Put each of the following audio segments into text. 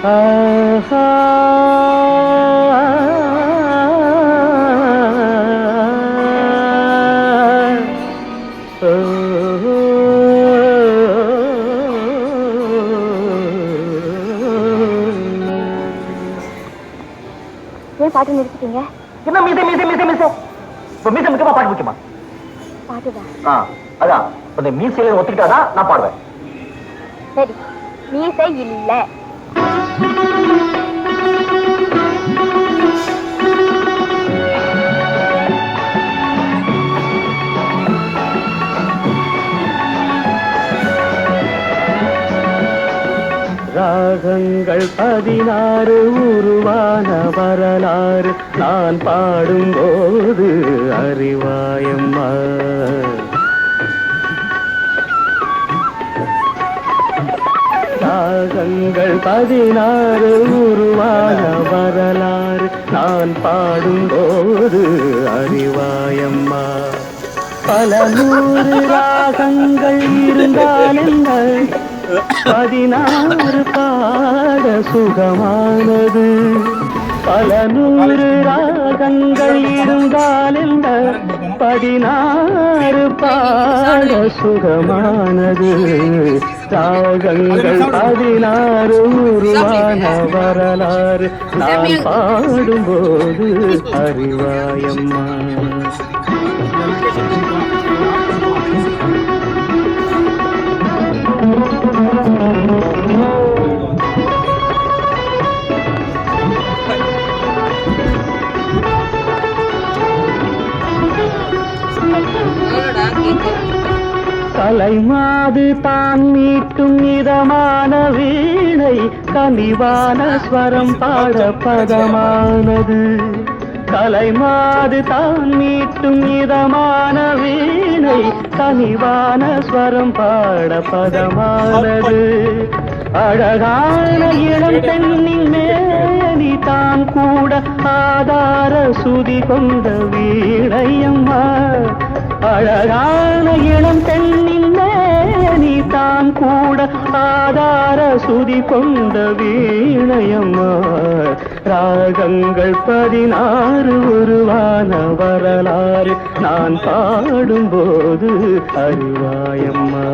ஆஹா ஏன் பாட்டு நிறுத்திட்டீங்க? என்ன மீசை மீசை மீசை மீசை இப்ப மீசை முக்கியமா பாட்டு முக்கியமா? பாட்டுதான். அதான் இந்த மீசையில ஒத்துக்கிட்டாதான் நான் பாடுவேன். சரி, மீசை இல்ல. ராகங்கள் 16 உருவான வரலாறு நான் பாடும்போது அறிவாயம்மா. ராகங்கள் 16 உருவான வரலாறு நான் பாடும்போது அறிவாயம்மா. பல 100 ராகங்கள் இருந்தாலும் 16 பாட சுகமானது. பல 100 ராகங்கள் இருந்தாலும் 16 பாட சுகமானது. ராகங்கள் 16 உருவான வரலாறு நான் பாடும்போது அறிவாயம்மா. கலைமாது தான் மீட்டும் இதமான வீணை கனிவான ஸ்வரம் பாட பதமானது. கலைமாது தான் மீட்டும் இதமான வீணை கனிவான ஸ்வரம் பாட பதமானது. அழகான இளம் பெண்ணின் மேனி தான் கூட ஆதார சுதி கொண்ட வீணையம்மா. அழகான இளம் பெண்ணின் மேனி தான் கூட ஆதார சுதி கொண்ட வீணையம்மா. ராகங்கள் 16 உருவான வரலாறு நான் பாடும்போது அறிவாயம்மா.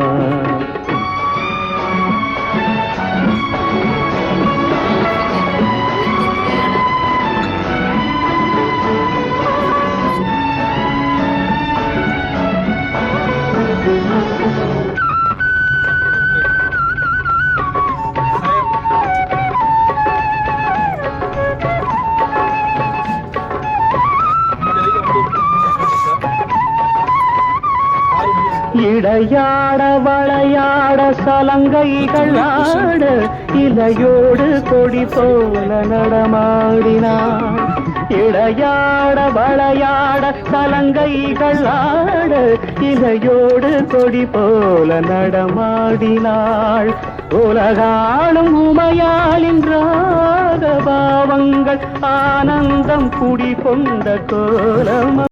இடையாட வளையாட சலங்கைகள் ஆட இலையோடு கொடி போல நடமாடினான். இடையாட வளையாட சலங்கைகள் ஆட இலையோடு கொடி போல நடமாடினாள். உலகாளும் உமையாளின் ராக பாவங்கள் ஆனந்தம் குடி கொண்ட கோலம்.